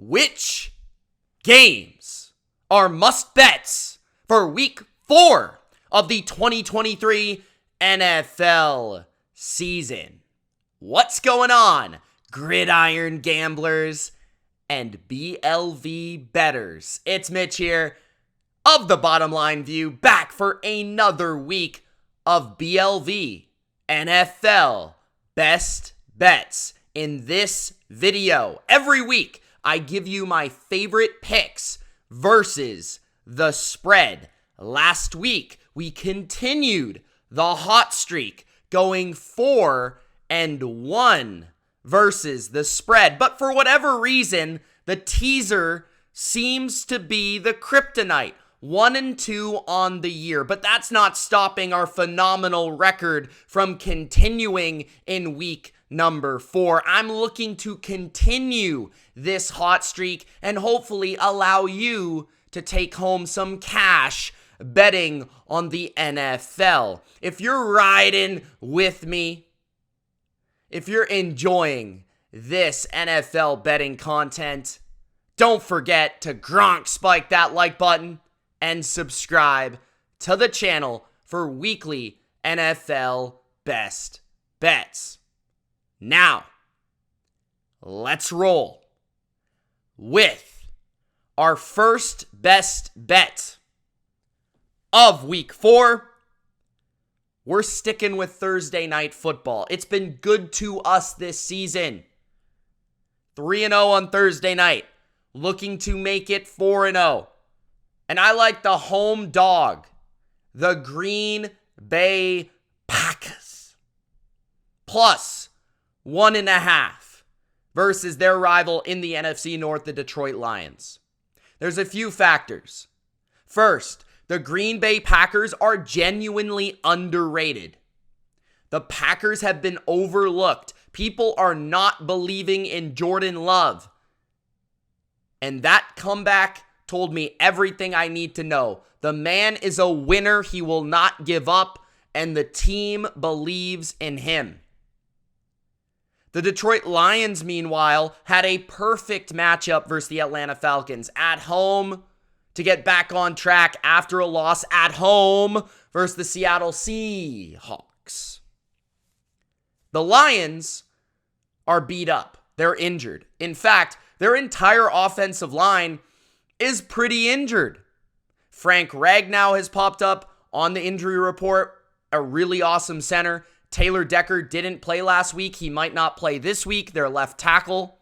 Which games are must bets for week 4 of the 2023 NFL season? What's going on, gridiron gamblers and BLV betters? It's Mitch here of the Bottom Line View, back for another week of BLV NFL best bets. In this video, every week, I give you my favorite picks versus the spread. Last week, we continued the hot streak, going 4-1 versus the spread. But for whatever reason, the teaser seems to be the kryptonite. 1-2 on the year, but that's not stopping our phenomenal record from continuing in week number 4. I'm looking to continue this hot streak and hopefully allow you to take home some cash betting on the NFL. If you're riding with me, if you're enjoying this NFL betting content, don't forget to spike that like button and subscribe to the channel for weekly NFL best bets. Now, let's roll with our first best bet of week 4. We're sticking with Thursday night football. It's been good to us this season. 3-0 on Thursday night, looking to make it 4-0. And I like the home dog, the Green Bay Packers, plus 1.5 versus their rival in the NFC North, the Detroit Lions. There's a few factors. First, the Green Bay Packers are genuinely underrated. The Packers have been overlooked. People are not believing in Jordan Love. And that comeback told me everything I need to know. The man is a winner. He will not give up, and the team believes in him. The Detroit Lions, meanwhile, had a perfect matchup versus the Atlanta Falcons at home to get back on track after a loss at home versus the Seattle Seahawks. The Lions are beat up. They're injured. In fact, their entire offensive line is pretty injured. Frank Ragnow has popped up on the injury report, a really awesome center. Taylor Decker didn't play last week. He might not play this week, their left tackle.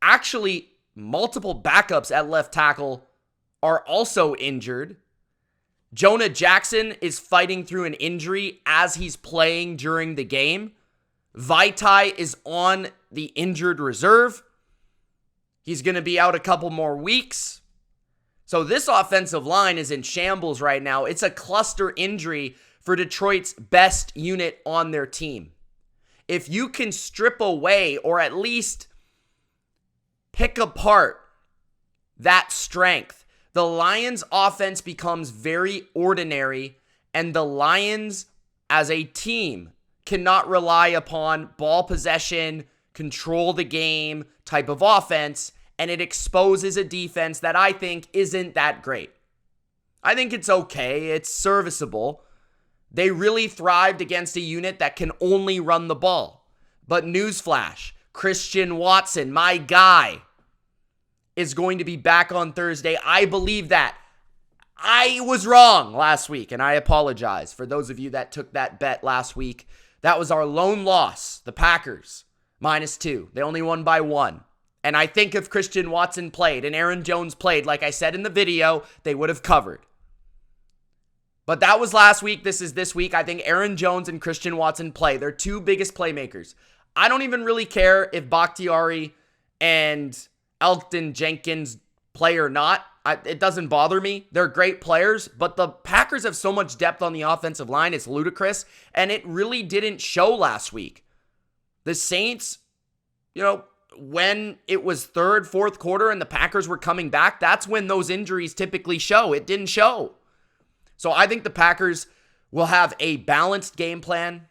Actually, multiple backups at left tackle are also injured. Jonah Jackson is fighting through an injury as he's playing during the game. Vaitai is on the injured reserve. He's going to be out a couple more weeks. So this offensive line is in shambles right now. It's a cluster injury for Detroit's best unit on their team. If you can strip away or at least pick apart that strength, the Lions' offense becomes very ordinary, and the Lions as a team cannot rely upon ball possession, control the game type of offense, and it exposes a defense that I think isn't that great. I think it's okay. It's serviceable. They really thrived against a unit that can only run the ball. But newsflash, Christian Watson, my guy, is going to be back on Thursday. I believe that. I was wrong last week, and I apologize for those of you that took that bet last week. That was our lone loss, the Packers, -2. They only won by 1. And I think if Christian Watson played and Aaron Jones played, like I said in the video, they would have covered. But that was last week. This is this week. I think Aaron Jones and Christian Watson play. They're two biggest playmakers. I don't even really care if Bakhtiari and Elgton Jenkins play or not. It doesn't bother me. They're great players, but the Packers have so much depth on the offensive line. It's ludicrous, and it really didn't show last week. The Saints, when it was third, fourth quarter and the Packers were coming back, that's when those injuries typically show. It didn't show. So I think the Packers will have a balanced game plan.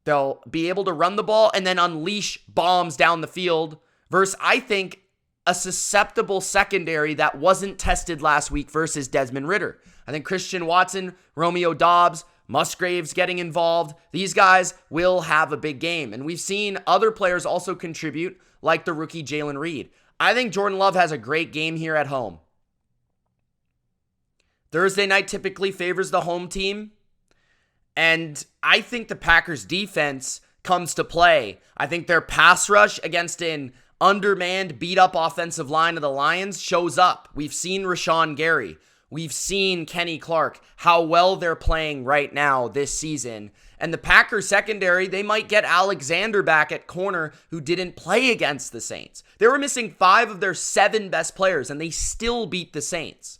They'll be able to run the ball and then unleash bombs down the field versus, I think, a susceptible secondary that wasn't tested last week versus Desmond Ridder. I think Christian Watson, Romeo Doubs, Musgraves getting involved. These guys will have a big game. And we've seen other players also contribute, like the rookie Jalen Reed. I think Jordan Love has a great game here at home. Thursday night typically favors the home team. And I think the Packers defense comes to play. I think their pass rush against an undermanned, beat-up offensive line of the Lions shows up. We've seen Rashawn Gary. We've seen Kenny Clark, how well they're playing right now this season. And the Packers secondary, they might get Alexander back at corner, who didn't play against the Saints. They were missing 5 of their 7 best players, and they still beat the Saints.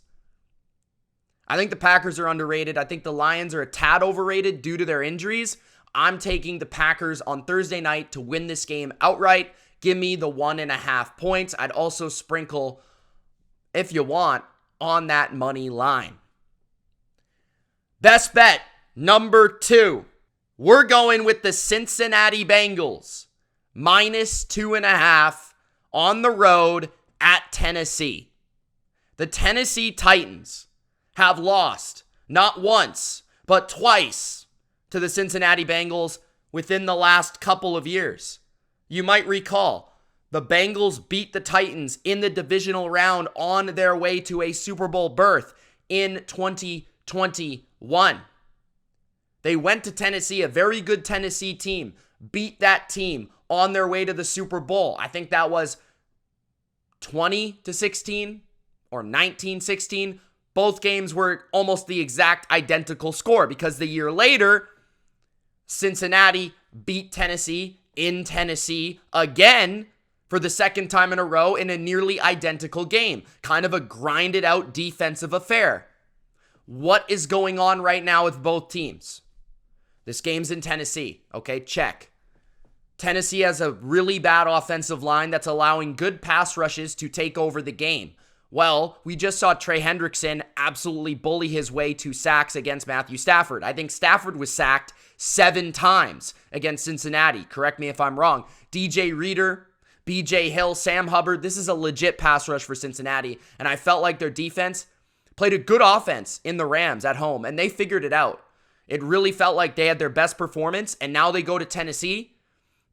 I think the Packers are underrated. I think the Lions are a tad overrated due to their injuries. I'm taking the Packers on Thursday night to win this game outright. Give me the 1.5 points. I'd also sprinkle, if you want, on that money line. Best bet, number 2. We're going with the Cincinnati Bengals. -2.5 on the road at Tennessee. The Tennessee Titans have lost not once, but twice to the Cincinnati Bengals within the last couple of years. You might recall, the Bengals beat the Titans in the divisional round on their way to a Super Bowl berth in 2021. They went to Tennessee, a very good Tennessee team, beat that team on their way to the Super Bowl. I think that was 20-16 or 19-16. Both games were almost the exact identical score because the year later, Cincinnati beat Tennessee in Tennessee again for the second time in a row in a nearly identical game. Kind of a grinded out defensive affair. What is going on right now with both teams? This game's in Tennessee. Okay, check. Tennessee has a really bad offensive line that's allowing good pass rushes to take over the game. Well, we just saw Trey Hendrickson absolutely bully his way to sacks against Matthew Stafford. I think Stafford was sacked 7 times against Cincinnati. Correct me if I'm wrong. DJ Reader, BJ Hill, Sam Hubbard. This is a legit pass rush for Cincinnati. And I felt like their defense played a good offense in the Rams at home. And they figured it out. It really felt like they had their best performance. And now they go to Tennessee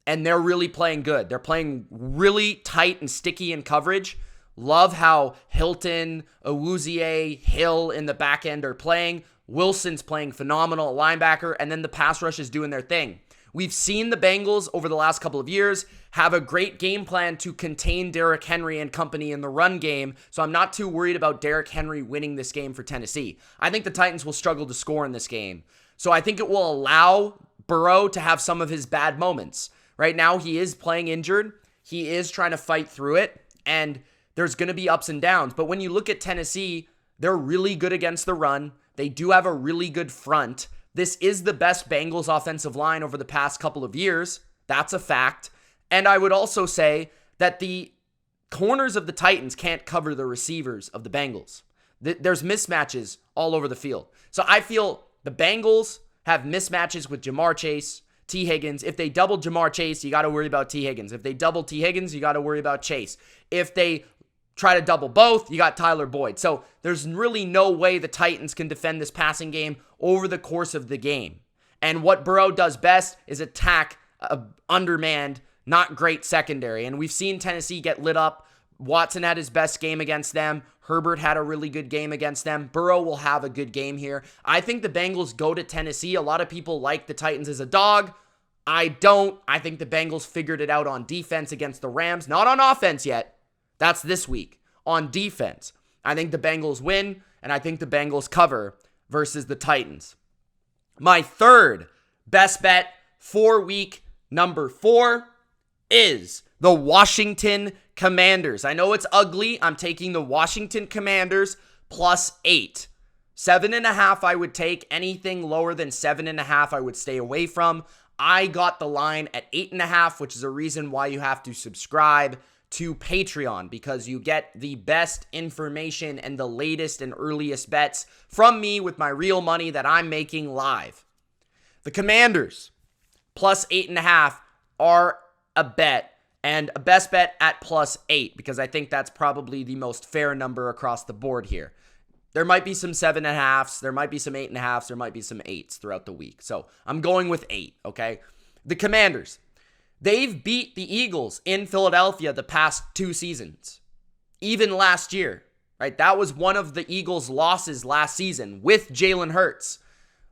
and they're really playing good. They're playing really tight and sticky in coverage. Love how Hilton, Awuzie, Hill in the back end are playing. Wilson's playing phenomenal at linebacker, and then the pass rush is doing their thing. We've seen the Bengals over the last couple of years have a great game plan to contain Derrick Henry and company in the run game, so I'm not too worried about Derrick Henry winning this game for Tennessee. I think the Titans will struggle to score in this game, so I think it will allow Burrow to have some of his bad moments. Right now, he is playing injured. He is trying to fight through it, and there's going to be ups and downs. But when you look at Tennessee, they're really good against the run. They do have a really good front. This is the best Bengals offensive line over the past couple of years. That's a fact. And I would also say that the corners of the Titans can't cover the receivers of the Bengals. There's mismatches all over the field. So I feel the Bengals have mismatches with Jamar Chase, T. Higgins. If they double Jamar Chase, you got to worry about T. Higgins. If they double T. Higgins, you got to worry about Chase. If they try to double both, you got Tyler Boyd. So there's really no way the Titans can defend this passing game over the course of the game. And what Burrow does best is attack a undermanned, not great secondary. And we've seen Tennessee get lit up. Watson had his best game against them. Herbert had a really good game against them. Burrow will have a good game here. I think the Bengals go to Tennessee. A lot of people like the Titans as a dog. I don't. I think the Bengals figured it out on defense against the Rams. Not on offense yet. That's this week. On defense, I think the Bengals win, and I think the Bengals cover versus the Titans. My third best bet for week number 4 is the Washington Commanders. I know it's ugly. I'm taking the Washington Commanders +8. 7.5 I would take. Anything lower than 7.5 I would stay away from. I got the line at 8.5, which is a reason why you have to subscribe to Patreon, because you get the best information and the latest and earliest bets from me with my real money that I'm making live. The Commanders +8.5 are a bet And a best bet at +8, because I think that's probably the most fair number across the board here. There might be some 7.5s, there might be some 8.5s, there might be some 8s throughout the week. So I'm going with 8, okay? The Commanders, they've beat the Eagles in Philadelphia the past 2 seasons, even last year, right? That was one of the Eagles' losses last season with Jalen Hurts.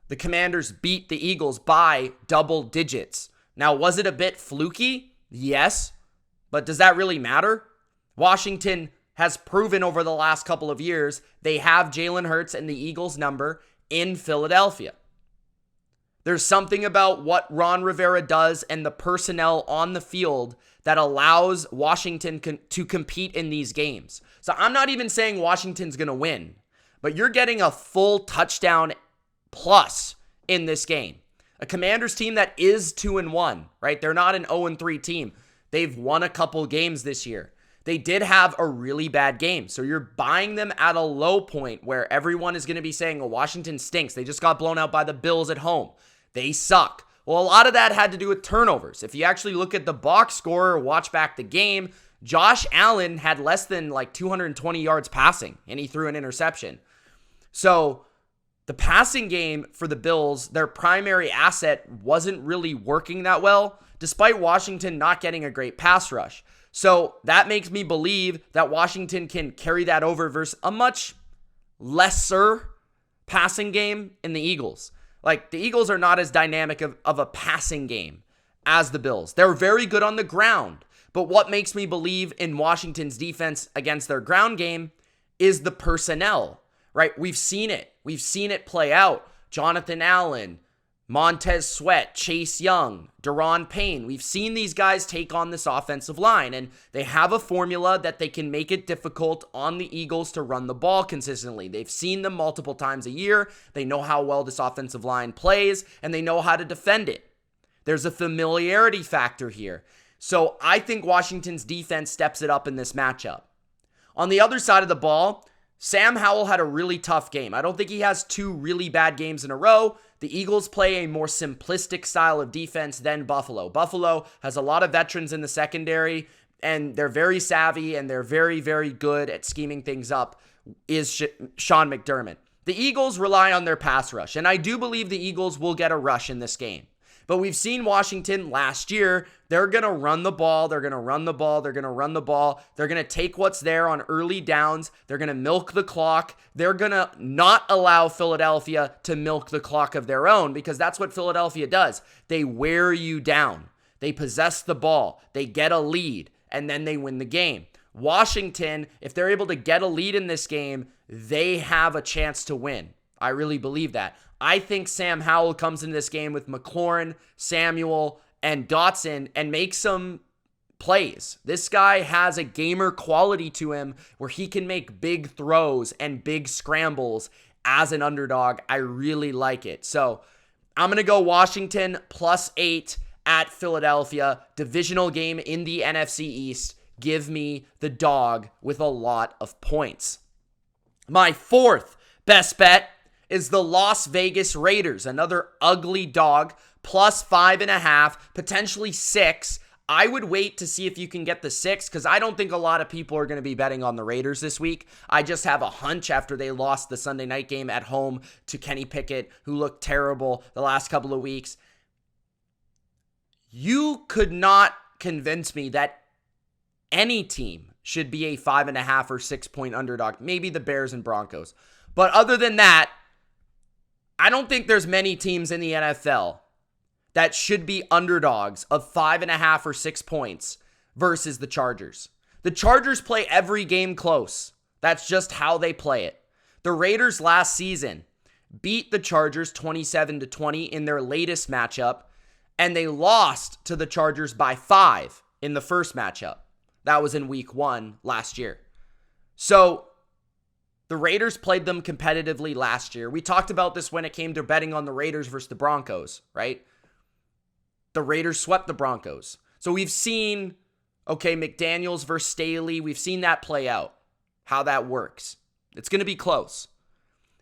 The Commanders beat the Eagles by double digits. Now, was it a bit fluky? Yes. But does that really matter? Washington has proven over the last couple of years they have Jalen Hurts and the Eagles' number in Philadelphia. There's something about what Ron Rivera does and the personnel on the field that allows Washington to compete in these games. So I'm not even saying Washington's going to win, but you're getting a full touchdown plus in this game. A Commanders team that is 2-1, right? They're not an 0-3 team. They've won a couple games this year. They did have a really bad game. So you're buying them at a low point where everyone is going to be saying, oh, Washington stinks. They just got blown out by the Bills at home. They suck. Well, a lot of that had to do with turnovers. If you actually look at the box score or watch back the game, Josh Allen had less than 220 yards passing, and he threw an interception. So the passing game for the Bills, their primary asset, wasn't really working that well, despite Washington not getting a great pass rush. So that makes me believe that Washington can carry that over versus a much lesser passing game in the Eagles. The Eagles are not as dynamic of a passing game as the Bills. They're very good on the ground. But what makes me believe in Washington's defense against their ground game is the personnel, right? We've seen it. We've seen it play out. Jonathan Allen, Montez Sweat, Chase Young, Daron Payne. We've seen these guys take on this offensive line, and they have a formula that they can make it difficult on the Eagles to run the ball consistently. They've seen them multiple times a year. They know how well this offensive line plays, and they know how to defend it. There's a familiarity factor here. So I think Washington's defense steps it up in this matchup. On the other side of the ball, Sam Howell had a really tough game. I don't think he has 2 really bad games in a row. The Eagles play a more simplistic style of defense than Buffalo. Buffalo has a lot of veterans in the secondary, and they're very savvy, and they're very, very good at scheming things up, is Sean McDermott. The Eagles rely on their pass rush, and I do believe the Eagles will get a rush in this game. But we've seen Washington last year. They're going to run the ball. They're going to run the ball. They're going to run the ball. They're going to take what's there on early downs. They're going to milk the clock. They're going to not allow Philadelphia to milk the clock of their own, because that's what Philadelphia does. They wear you down. They possess the ball. They get a lead, and then they win the game. Washington, if they're able to get a lead in this game, they have a chance to win. I really believe that. I think Sam Howell comes into this game with McLaurin, Samuel, and Dotson and makes some plays. This guy has a gamer quality to him where he can make big throws and big scrambles as an underdog. I really like it. So I'm going to go Washington +8 at Philadelphia. Divisional game in the NFC East. Give me the dog with a lot of points. My 4th best bet is the Las Vegas Raiders, another ugly dog, +5.5, potentially 6. I would wait to see if you can get the 6, because I don't think a lot of people are going to be betting on the Raiders this week. I just have a hunch after they lost the Sunday night game at home to Kenny Pickett, who looked terrible the last couple of weeks. You could not convince me that any team should be a 5.5 or 6-point underdog. Maybe the Bears and Broncos. But other than that, I don't think there's many teams in the NFL that should be underdogs of 5.5 or 6 points versus the Chargers. The Chargers play every game close. That's just how they play it. The Raiders last season beat the Chargers 27-20 in their latest matchup, and they lost to the Chargers by 5 in the first matchup. That was in week 1 last year. So the Raiders played them competitively last year. We talked about this when it came to betting on the Raiders versus the Broncos, right? The Raiders swept the Broncos. So we've seen, McDaniels versus Staley. We've seen that play out, how that works. It's going to be close.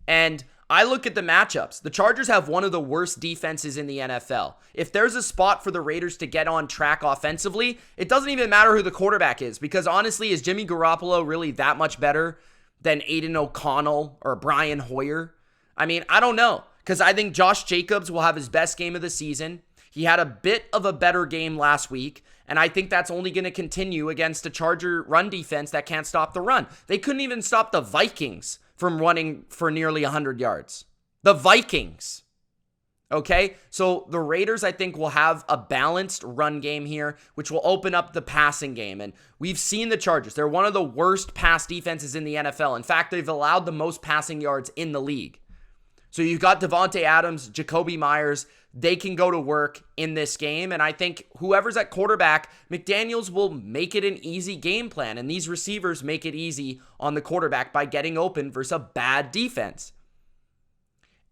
And I look at the matchups. The Chargers have one of the worst defenses in the NFL. If there's a spot for the Raiders to get on track offensively, it doesn't even matter who the quarterback is, because honestly, is Jimmy Garoppolo really that much better than Aiden O'Connell or Brian Hoyer? I mean, I don't know, because I think Josh Jacobs will have his best game of the season. He had a bit of a better game last week, and I think that's only going to continue against a Charger run defense that can't stop the run. They couldn't even stop the Vikings from running for nearly 100 yards. The Vikings. Okay? So the Raiders, I think, will have a balanced run game here, which will open up the passing game. And we've seen the Chargers. They're one of the worst pass defenses in the NFL. In fact, they've allowed the most passing yards in the league. So you've got Devontae Adams, Jacoby Myers. They can go to work in this game. And I think whoever's at quarterback, McDaniels will make it an easy game plan. And these receivers make it easy on the quarterback by getting open versus a bad defense.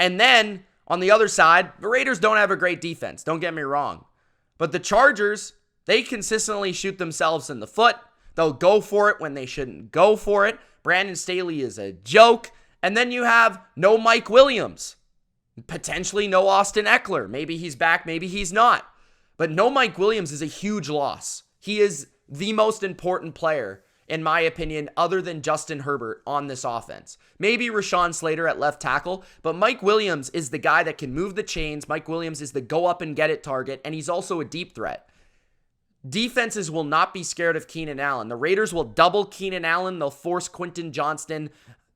And then on the other side, the Raiders don't have a great defense. Don't get me wrong. But the Chargers, they consistently shoot themselves in the foot. They'll go for it when they shouldn't go for it. Brandon Staley is a joke. And then you have no Mike Williams. Potentially no Austin Eckler. Maybe he's back, maybe he's not. But no Mike Williams is a huge loss. He is the most important player, in my opinion, other than Justin Herbert on this offense. Maybe Rashawn Slater at left tackle, but Mike Williams is the guy that can move the chains. Mike Williams is the go up and get it target, and he's also a deep threat. Defenses will not be scared of Keenan Allen. The Raiders will double Keenan Allen. They'll force Quentin Johnston.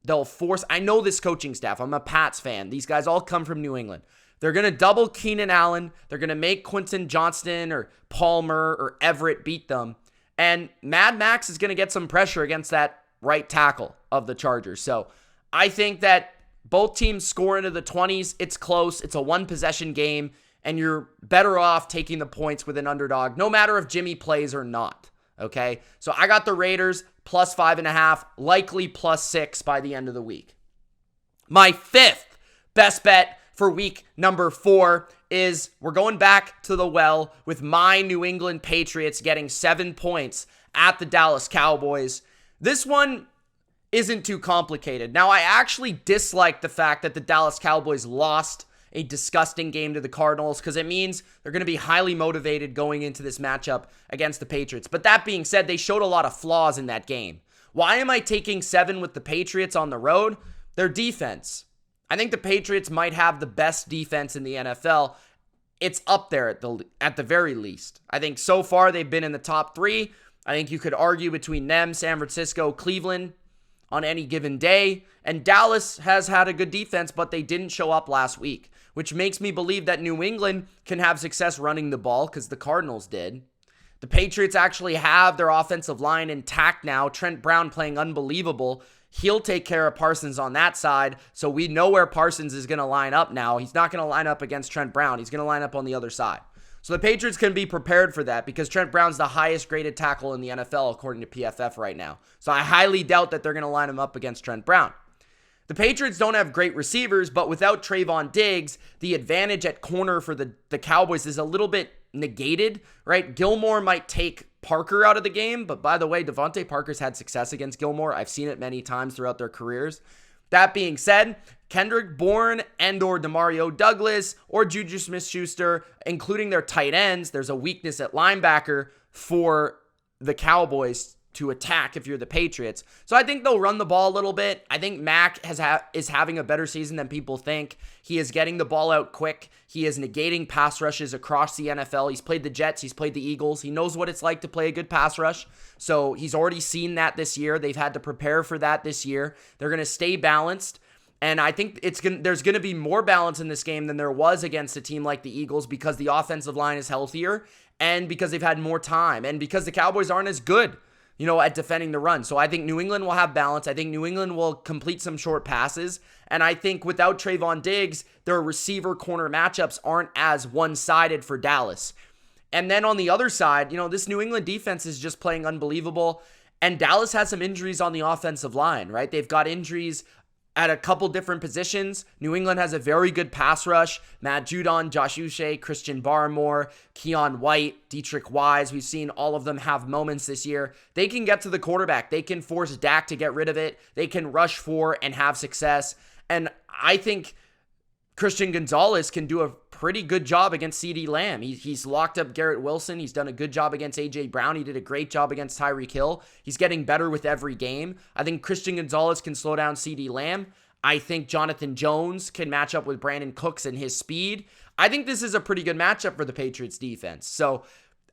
I know this coaching staff. I'm a Pats fan. These guys all come from New England. They're going to double Keenan Allen. They're going to make Quentin Johnston or Palmer or Everett beat them. And Mad Max is going to get some pressure against that right tackle of the Chargers. So I think that both teams score into the 20s. It's close. It's a one-possession game. And you're better off taking the points with an underdog, no matter if Jimmy plays or not. Okay? So I got the Raiders plus 5.5, likely plus 6 by the end of the week. My fifth best bet for week number 4 is we're going back to the well with my New England Patriots getting 7 points at the Dallas Cowboys. This one isn't too complicated. Now, I actually dislike the fact that the Dallas Cowboys lost a disgusting game to the Cardinals because it means they're going to be highly motivated going into this matchup against the Patriots. But that being said, they showed a lot of flaws in that game. Why am I taking 7 with the Patriots on the road? Their defense. I think the Patriots might have the best defense in the NFL. It's up there at the very least. I think so far they've been in the top 3. I think you could argue between them, San Francisco, Cleveland on any given day. And Dallas has had a good defense, but they didn't show up last week, which makes me believe that New England can have success running the ball because the Cardinals did. The Patriots actually have their offensive line intact now. Trent Brown playing unbelievable. He'll take care of Parsons on that side, so we know where Parsons is going to line up now. He's not going to line up against Trent Brown. He's going to line up on the other side. So the Patriots can be prepared for that because Trent Brown's the highest graded tackle in the NFL according to PFF right now. So I highly doubt that they're going to line him up against Trent Brown. The Patriots don't have great receivers, but without Trayvon Diggs, the advantage at corner for the Cowboys is a little bit negated, right? Gilmore might take Parker out of the game, but by the way, Devontae Parker's had success against Gilmore. I've seen it many times throughout their careers. That being said, Kendrick Bourne and or Demario Douglas or Juju Smith-Schuster, including their tight ends, there's a weakness at linebacker for the Cowboys to attack if you're the Patriots. So I think they'll run the ball a little bit. I think Mac is having a better season than people think. He is getting the ball out quick. He is negating pass rushes across the NFL. He's played the Jets. He's played the Eagles. He knows what it's like to play a good pass rush. So he's already seen that this year. They've had to prepare for that this year. They're going to stay balanced. And I think there's going to be more balance in this game than there was against a team like the Eagles because the offensive line is healthier and because they've had more time and because the Cowboys aren't as good, at defending the run. So I think New England will have balance. I think New England will complete some short passes. And I think without Trayvon Diggs, their receiver-corner matchups aren't as one-sided for Dallas. And then on the other side, this New England defense is just playing unbelievable. And Dallas has some injuries on the offensive line, right? They've got injuries at a couple different positions. New England has a very good pass rush. Matt Judon, Josh Uche, Christian Barmore, Keon White, Dietrich Wise. We've seen all of them have moments this year. They can get to the quarterback. They can force Dak to get rid of it. They can rush for and have success. And I think Christian Gonzalez can do a pretty good job against CeeDee Lamb. He's locked up Garrett Wilson. He's done a good job against A.J. Brown. He did a great job against Tyreek Hill. He's getting better with every game. I think Christian Gonzalez can slow down CeeDee Lamb. I think Jonathan Jones can match up with Brandon Cooks and his speed. I think this is a pretty good matchup for the Patriots defense. So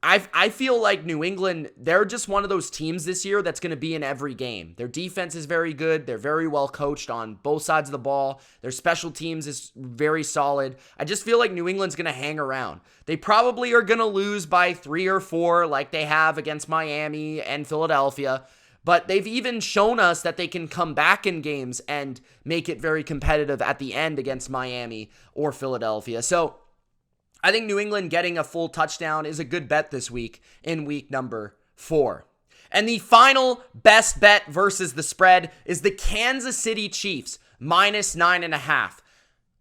I feel like New England, they're just one of those teams this year that's going to be in every game. Their defense is very good. They're very well coached on both sides of the ball. Their special teams is very solid. I just feel like New England's going to hang around. They probably are going to lose by 3 or 4 like they have against Miami and Philadelphia. But they've even shown us that they can come back in games and make it very competitive at the end against Miami or Philadelphia. So I think New England getting a full touchdown is a good bet this week in week number 4. And the final best bet versus the spread is the Kansas City Chiefs minus 9.5.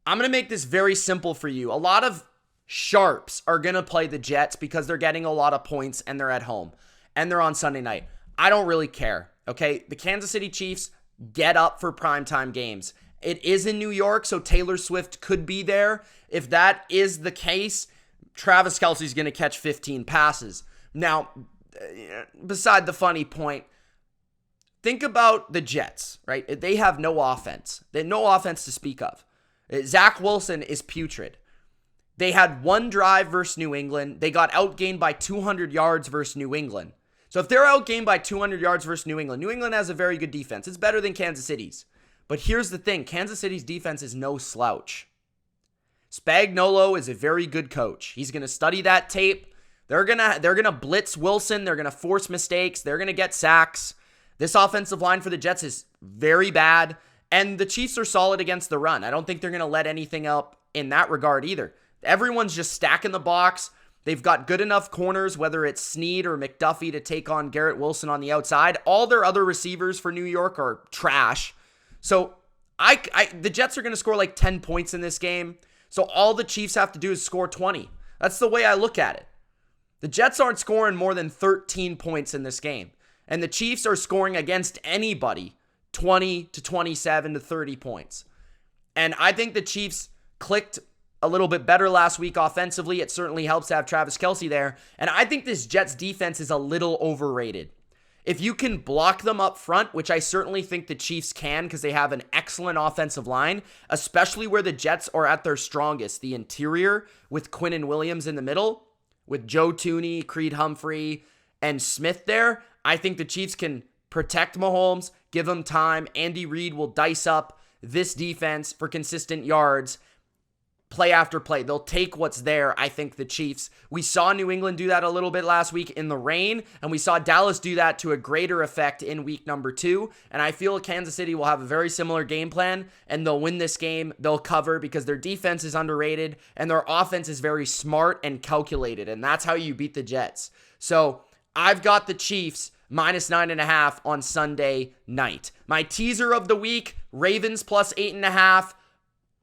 I'm going to make this very simple for you. A lot of sharps are going to play the Jets because they're getting a lot of points and they're at home and they're on Sunday night. I don't really care, okay? The Kansas City Chiefs get up for primetime games. It is in New York, so Taylor Swift could be there. If that is the case, Travis Kelce's going to catch 15 passes. Now, beside the funny point, think about the Jets, right? They have no offense. They have no offense to speak of. Zach Wilson is putrid. They had one drive versus New England. They got outgained by 200 yards versus New England. So if they're outgained by 200 yards versus New England has a very good defense. It's better than Kansas City's. But here's the thing. Kansas City's defense is no slouch. Spagnuolo is a very good coach. He's going to study that tape. They're going to blitz Wilson. They're going to force mistakes. They're going to get sacks. This offensive line for the Jets is very bad. And the Chiefs are solid against the run. I don't think they're going to let anything up in that regard either. Everyone's just stacking the box. They've got good enough corners, whether it's Snead or McDuffie, to take on Garrett Wilson on the outside. All their other receivers for New York are trash. So the Jets are going to score like 10 points in this game. So all the Chiefs have to do is score 20. That's the way I look at it. The Jets aren't scoring more than 13 points in this game. And the Chiefs are scoring against anybody 20 to 27 to 30 points. And I think the Chiefs clicked a little bit better last week offensively. It certainly helps to have Travis Kelce there. And I think this Jets defense is a little overrated. If you can block them up front, which I certainly think the Chiefs can because they have an excellent offensive line, especially where the Jets are at their strongest, the interior with Quinnen Williams in the middle, with Joe Thuney, Creed Humphrey, and Smith there, I think the Chiefs can protect Mahomes, give them time. Andy Reid will dice up this defense for consistent yards. Play after play. They'll take what's there, I think, the Chiefs. We saw New England do that a little bit last week in the rain, and we saw Dallas do that to a greater effect in week number 2, and I feel Kansas City will have a very similar game plan, and they'll win this game. They'll cover because their defense is underrated, and their offense is very smart and calculated, and that's how you beat the Jets. So I've got the Chiefs minus 9.5 on Sunday night. My teaser of the week, Ravens plus 8.5,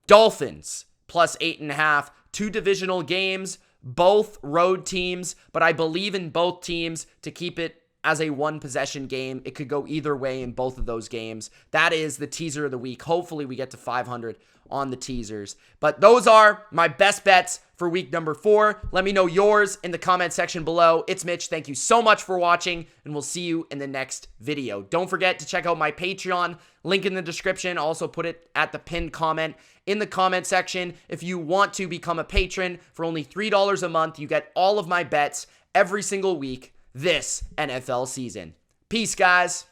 Dolphins plus 8.5, 2 divisional games, both road teams, but I believe in both teams to keep it as a 1-possession game. It could go either way in both of those games. That is the teaser of the week. Hopefully we get to 500 on the teasers. But those are my best bets for week number 4. Let me know yours in the comment section below. It's Mitch. Thank you so much for watching, and we'll see you in the next video. Don't forget to check out my Patreon. Link in the description. I'll also put it at the pinned comment in the comment section. If you want to become a patron for only $3 a month, you get all of my bets every single week this NFL season. Peace, guys.